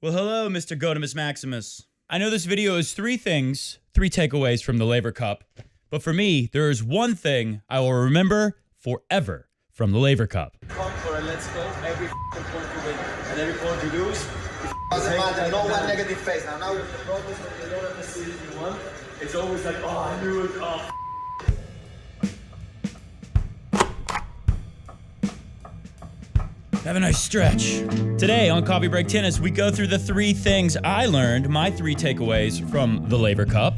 Well, hello, Mr. Gotimus Maximus. I know this video is three takeaways from the Laver Cup, but for me, there is one thing I will remember forever from the Laver Cup. Come for a let's go, every point you win, and every point you lose. Doesn't matter, no one negative face now. The problem is when you don't have the season you want, it's always like, oh, I knew it, oh. Have a nice stretch. Today on Coffee Break Tennis, we go through the three things I learned, my three takeaways from the Laver Cup.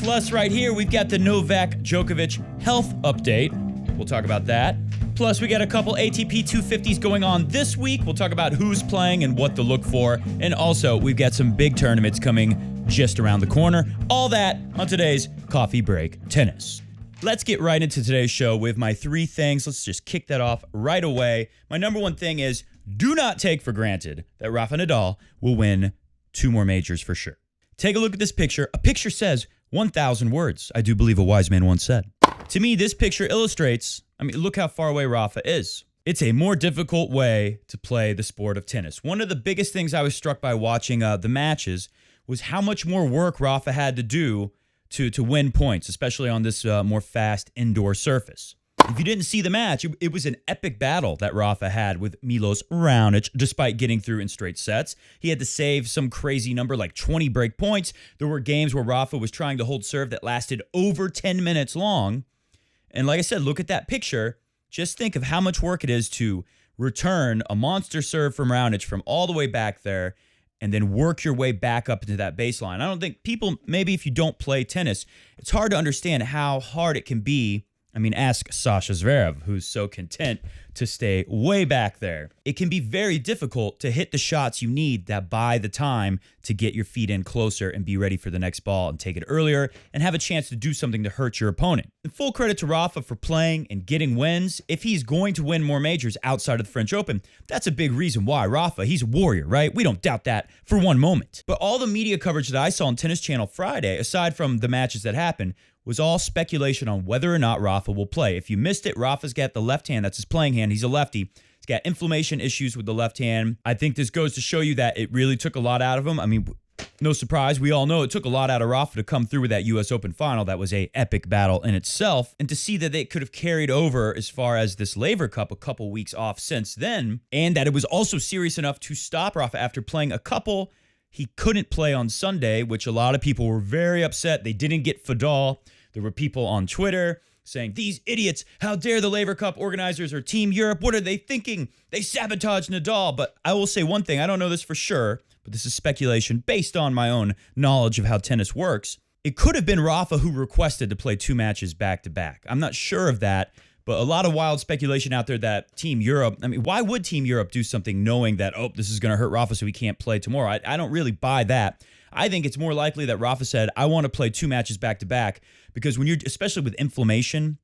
Plus, right here, we've got the Novak Djokovic health update. We'll talk about that. Plus, we got a couple ATP 250s going on this week. We'll talk about who's playing and what to look for. And also, we've got some big tournaments coming just around the corner. All that on today's Coffee Break Tennis. Let's get right into today's show with my three things. Let's just kick that off right away. My number one thing is do not take for granted that Rafa Nadal will win 2 more majors for sure. Take a look at this picture. A picture says 1,000 words, I do believe a wise man once said. To me, this picture illustrates, look how far away Rafa is. It's a more difficult way to play the sport of tennis. One of the biggest things I was struck by watching the matches was how much more work Rafa had to do to win points, especially on this more fast indoor surface. If you didn't see the match, it was an epic battle that Rafa had with Milos Raonic, despite getting through in straight sets. He had to save some crazy number like 20 break points. There were games where Rafa was trying to hold serve that lasted over 10 minutes long. And like I said, look at that picture. Just think of how much work it is to return a monster serve from Raonic from all the way back there and then work your way back up into that baseline. I don't think people, maybe if you don't play tennis, it's hard to understand how hard it can be. Ask Sasha Zverev, who's so content to stay way back there. It can be very difficult to hit the shots you need that buy the time to get your feet in closer and be ready for the next ball and take it earlier and have a chance to do something to hurt your opponent. And full credit to Rafa for playing and getting wins. If he's going to win more majors outside of the French Open, that's a big reason why. Rafa, he's a warrior, right? We don't doubt that for one moment. But all the media coverage that I saw on Tennis Channel Friday, aside from the matches that happened, was all speculation on whether or not Rafa will play. If you missed it, Rafa's got the left hand. That's his playing hand. He's a lefty. He's got inflammation issues with the left hand. I think this goes to show you that it really took a lot out of him. No surprise. We all know it took a lot out of Rafa to come through with that U.S. Open final. That was a epic battle in itself. And to see that it could have carried over as far as this Laver Cup a couple weeks off since then, and that it was also serious enough to stop Rafa after playing a couple. He couldn't play on Sunday, which a lot of people were very upset. They didn't get Fadal. There were people on Twitter saying, these idiots, how dare the Laver Cup organizers or Team Europe, what are they thinking? They sabotaged Nadal. But I will say one thing, I don't know this for sure, but this is speculation based on my own knowledge of how tennis works. It could have been Rafa who requested to play 2 matches back-to-back. I'm not sure of that, but a lot of wild speculation out there that Team Europe, why would Team Europe do something knowing that, this is going to hurt Rafa so he can't play tomorrow? I don't really buy that. I think it's more likely that Rafa said, I want to play 2 matches back-to-back because when you're, especially with inflammation,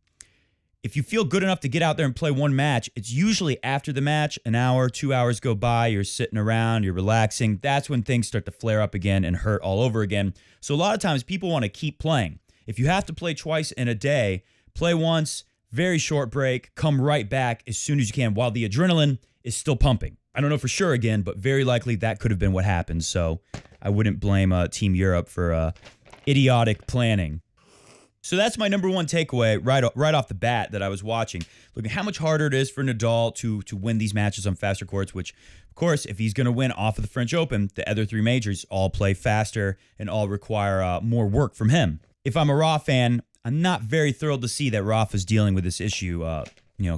if you feel good enough to get out there and play 1 match, it's usually after the match, an hour, 2 hours go by, you're sitting around, you're relaxing. That's when things start to flare up again and hurt all over again. So a lot of times people want to keep playing. If you have to play twice in a day, play once, very short break, come right back as soon as you can while the adrenaline is still pumping. I don't know for sure again, but very likely that could have been what happened. So I wouldn't blame Team Europe for idiotic planning. So that's my number one takeaway right off the bat that I was watching. Look at how much harder it is for Nadal to win these matches on faster courts, which, of course, if he's going to win off of the French Open, the other 3 majors all play faster and all require more work from him. If I'm a Rafa fan, I'm not very thrilled to see that Rafa's dealing with this issue a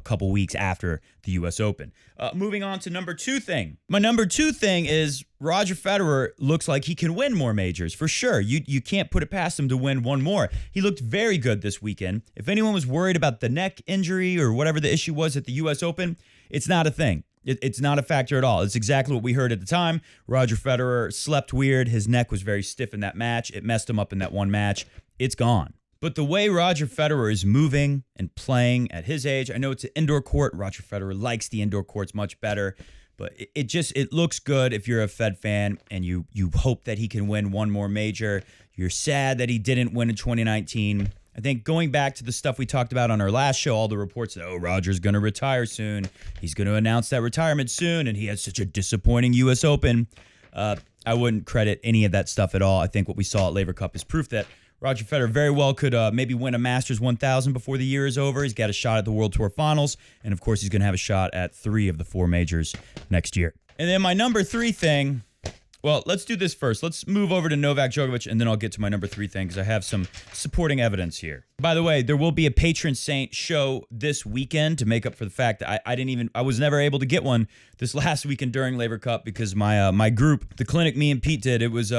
couple weeks after the U.S. Open. Moving on to number 2 thing. My number 2 thing is Roger Federer looks like he can win more majors, for sure. You can't put it past him to win 1 more. He looked very good this weekend. If anyone was worried about the neck injury or whatever the issue was at the U.S. Open, it's not a thing. It's not a factor at all. It's exactly what we heard at the time. Roger Federer slept weird. His neck was very stiff in that match. It messed him up in that 1 match. It's gone. But the way Roger Federer is moving and playing at his age, I know it's an indoor court. Roger Federer likes the indoor courts much better. But it looks good if you're a Fed fan and you hope that he can win 1 more major. You're sad that he didn't win in 2019. I think going back to the stuff we talked about on our last show, all the reports that, Roger's going to retire soon. He's going to announce that retirement soon, and he had such a disappointing U.S. Open. I wouldn't credit any of that stuff at all. I think what we saw at Laver Cup is proof that Roger Federer very well could maybe win a Masters 1000 before the year is over. He's got a shot at the World Tour Finals, and of course he's going to have a shot at 3 of the 4 majors next year. And then my number 3 thing, well, let's do this first. Let's move over to Novak Djokovic, and then I'll get to my number 3 thing because I have some supporting evidence here. By the way, there will be a Patron Saint show this weekend to make up for the fact that I was never able to get one this last weekend during Laver Cup because my group, the clinic me and Pete did, it was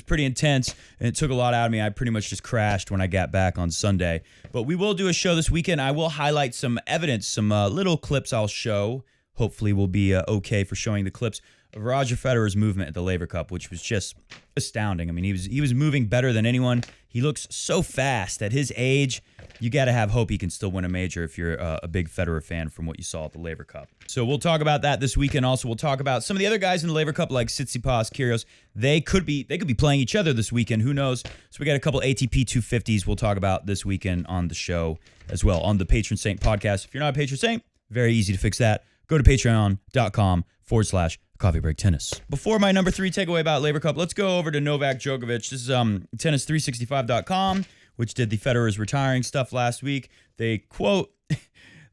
pretty intense and it took a lot out of me. I pretty much just crashed when I got back on Sunday. But we will do a show this weekend. I will highlight some evidence, some little clips I'll show. Hopefully we'll be okay for showing the clips of Roger Federer's movement at the Laver Cup, which was just astounding. I mean, he was moving better than anyone. He looks so fast at his age. You got to have hope he can still win a major if you're a big Federer fan from what you saw at the Laver Cup. So we'll talk about that this weekend. Also, we'll talk about some of the other guys in the Laver Cup like Tsitsipas, Kyrgios. They could be playing each other this weekend. Who knows? So we got a couple ATP 250s we'll talk about this weekend on the show as well on the Patron Saint Podcast. If you're not a Patron Saint, very easy to fix that. Go to patreon.com/Coffee Break Tennis. Before my number 3 takeaway about Laver Cup, let's go over to Novak Djokovic. This is tennis365.com, which did the Federer's retiring stuff last week. They quote,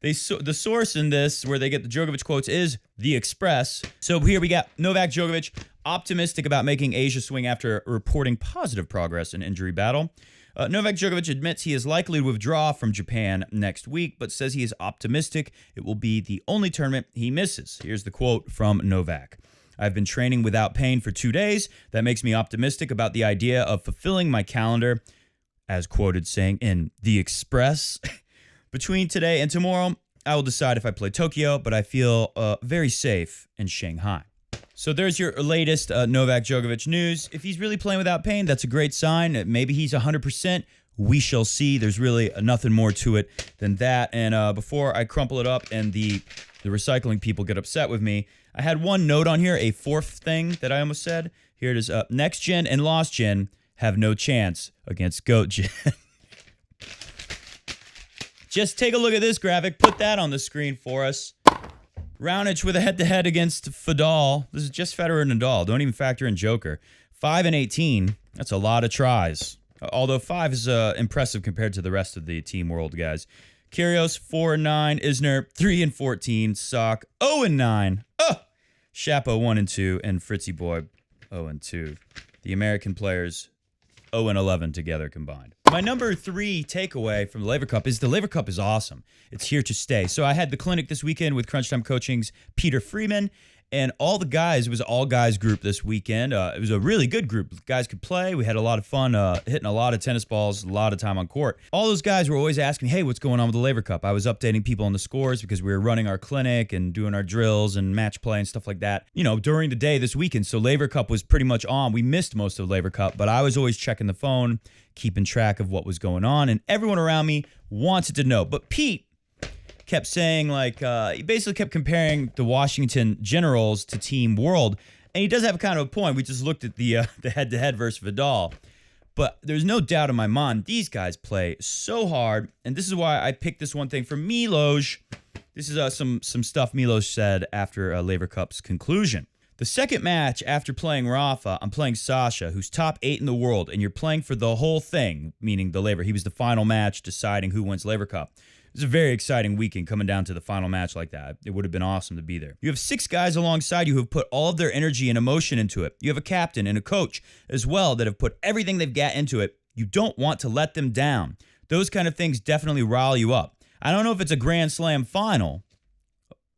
the source in this, where they get the Djokovic quotes, is The Express. So here we got Novak Djokovic, optimistic about making Asia swing after reporting positive progress in injury battle. Novak Djokovic admits he is likely to withdraw from Japan next week, but says he is optimistic it will be the only tournament he misses. Here's the quote from Novak. I've been training without pain for 2 days. That makes me optimistic about the idea of fulfilling my calendar, as quoted saying in The Express. Between today and tomorrow, I will decide if I play Tokyo, but I feel very safe in Shanghai. So there's your latest Novak Djokovic news. If he's really playing without pain, that's a great sign. Maybe he's 100%. We shall see. There's really nothing more to it than that. And before I crumple it up and the recycling people get upset with me, I had one note on here, a 4th thing that I almost said. Here it is. Next Gen and Lost Gen have no chance against GOAT Gen. Just take a look at this graphic. Put that on the screen for us. Raonic with a head-to-head against Fadal. This is just Federer and Nadal. Don't even factor in Joker. 5-18. That's a lot of tries. Although 5 is impressive compared to the rest of the team world guys. Kyrgios 4-9. Isner 3-14. Sock 0-9. Shapo 1-2. And Fritzy Boy 0-2. The American players 0-11 together combined. My number 3 takeaway from the Laver Cup is the Laver Cup is awesome. It's here to stay. So I had the clinic this weekend with Crunch Time Coaching's Peter Freeman, and all the guys, it was an all-guys group this weekend. It was a really good group. Guys could play. We had a lot of fun hitting a lot of tennis balls, a lot of time on court. All those guys were always asking me, hey, what's going on with the Laver Cup? I was updating people on the scores because we were running our clinic and doing our drills and match play and stuff like that, during the day this weekend. So Laver Cup was pretty much on. We missed most of the Laver Cup, but I was always checking the phone, keeping track of what was going on, and everyone around me wanted to know. But Pete kept saying, he basically kept comparing the Washington Generals to Team World, and he does have kind of a point. We just looked at the head-to-head versus Vidal, but there's no doubt in my mind these guys play so hard, and this is why I picked this one thing from Milos. This is some stuff Milos said after Laver Cup's conclusion. The second match after playing Rafa, I'm playing Sasha, who's top 8 in the world, and you're playing for the whole thing, meaning the Laver. He was the final match deciding who wins Laver Cup. It was a very exciting weekend coming down to the final match like that. It would have been awesome to be there. You have 6 guys alongside you who have put all of their energy and emotion into it. You have a captain and a coach as well that have put everything they've got into it. You don't want to let them down. Those kind of things definitely rile you up. I don't know if it's a Grand Slam final.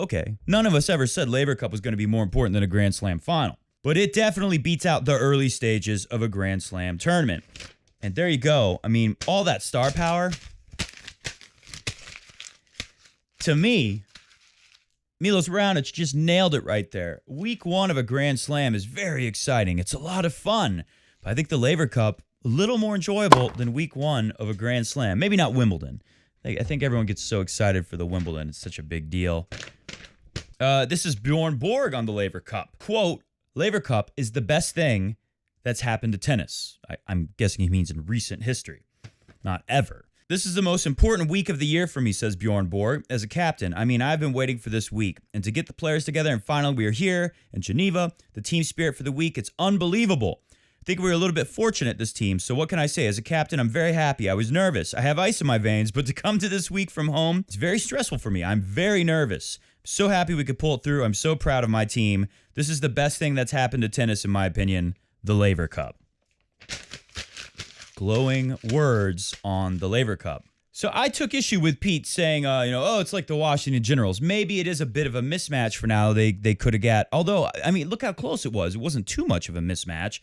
Okay, none of us ever said Laver Cup was going to be more important than a Grand Slam final. But it definitely beats out the early stages of a Grand Slam tournament. And there you go. I mean, all that star power. To me, Milos Raonic just nailed it right there. Week 1 of a Grand Slam is very exciting. It's a lot of fun. But I think the Laver Cup, a little more enjoyable than week 1 of a Grand Slam. Maybe not Wimbledon. I think everyone gets so excited for the Wimbledon. It's such a big deal. This is Bjorn Borg on the Laver Cup. Quote, Laver Cup is the best thing that's happened to tennis. I'm guessing he means in recent history, not ever. This is the most important week of the year for me, says Bjorn Borg. As a captain, I mean, I've been waiting for this week. And to get the players together, and finally we are here in Geneva. The team spirit for the week, it's unbelievable. I think we were a little bit fortunate, this team. So what can I say? As a captain, I'm very happy. I was nervous. I have ice in my veins, but to come to this week from home, it's very stressful for me. I'm very nervous. I'm so happy we could pull it through. I'm so proud of my team. This is the best thing that's happened to tennis, in my opinion, the Laver Cup. Glowing words on the Laver Cup. So I took issue with Pete saying, it's like the Washington Generals. Maybe it is a bit of a mismatch for now. They could have got, although, I mean, look how close it was. It wasn't too much of a mismatch.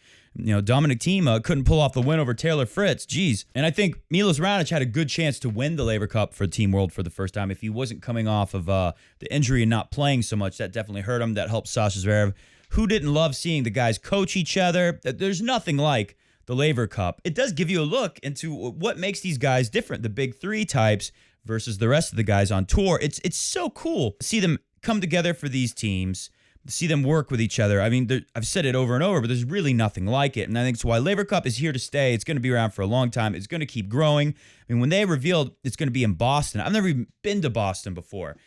Dominic Thiem couldn't pull off the win over Taylor Fritz. Jeez. And I think Milos Raonic had a good chance to win the Laver Cup for Team World for the first time. If he wasn't coming off of the injury and not playing so much, that definitely hurt him. That helped Sasha Zverev. Who didn't love seeing the guys coach each other? There's nothing like the Laver Cup. It does give you a look into what makes these guys different, the big three types versus the rest of the guys on tour. It's so cool to see them come together for these teams, see them work with each other. I mean, I've said it over and over, but there's really nothing like it. And I think it's why Laver Cup is here to stay. It's going to be around for a long time. It's going to keep growing. I mean, when they revealed it's going to be in Boston, I've never even been to Boston before,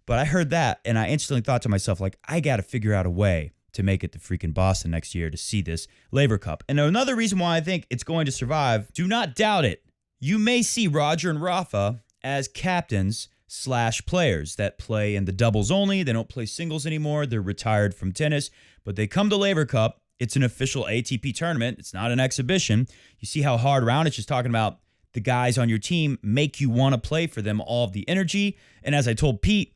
but I heard that and I instantly thought to myself, like, I got to figure out a way to make it to freaking Boston next year to see this Laver Cup. And another reason why I think it's going to survive, do not doubt it. You may see Roger and Rafa as captains / players that play in the doubles only. They don't play singles anymore. They're retired from tennis, but they come to Laver Cup. It's an official ATP tournament. It's not an exhibition. You see how hard Raonic is talking about the guys on your team make you want to play for them, all of the energy. And as I told Pete,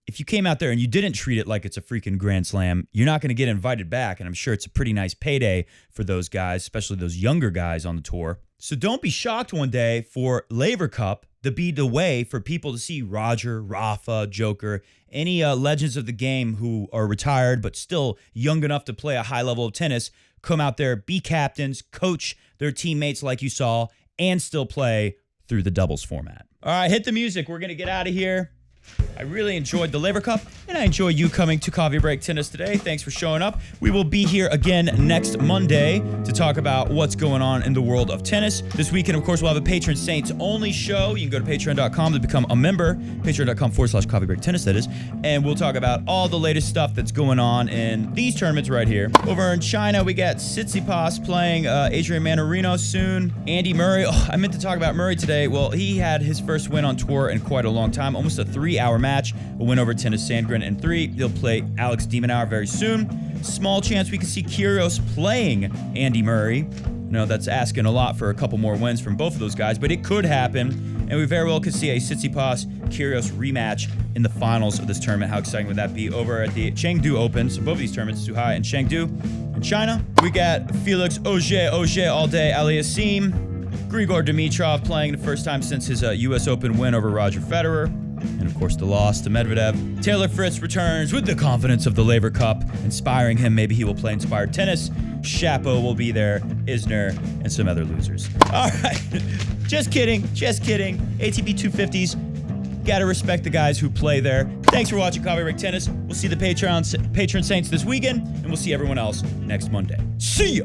if you came out there and you didn't treat it like it's a freaking Grand Slam, you're not going to get invited back, and I'm sure it's a pretty nice payday for those guys, especially those younger guys on the tour. So don't be shocked one day for Laver Cup to be the way for people to see Roger, Rafa, Joker, any legends of the game who are retired but still young enough to play a high level of tennis, come out there, be captains, coach their teammates like you saw, and still play through the doubles format. All right, hit the music. We're going to get out of here. I really enjoyed the Laver Cup, and I enjoy you coming to Coffee Break Tennis today. Thanks for showing up. We will be here again next Monday to talk about what's going on in the world of tennis. This weekend, of course, we'll have a Patron Saints only show. You can go to patreon.com to become a member, patreon.com/Coffee Break Tennis, that is, and we'll talk about all the latest stuff that's going on in these tournaments right here. Over in China, we got Tsitsipas playing Adrian Manarino soon. Andy Murray. Oh, I meant to talk about Murray today. Well, he had his first win on tour in quite a long time, almost a 3-hour match. A win over Tennis Sandgren in 3. He'll play Alex de Minaur very soon. Small chance we can see Kyrgios playing Andy Murray. That's asking a lot for a couple more wins from both of those guys, but it could happen, and we very well could see a Tsitsipas-Kyrgios rematch in the finals of this tournament. How exciting would that be? Over at the Chengdu Open, so both of these tournaments, Zhuhai and Chengdu. In China, we got Felix Auger all day Aliassime. Grigor Dimitrov playing the first time since his U.S. Open win over Roger Federer. And of course, the loss to Medvedev. Taylor Fritz returns with the confidence of the Laver Cup, inspiring him. Maybe he will play inspired tennis. Shapo will be there, Isner, and some other losers. All right. Just kidding. ATP 250s. Gotta respect the guys who play there. Thanks for watching Coffee Break Tennis. We'll see the Patron Saints this weekend, and we'll see everyone else next Monday. See ya!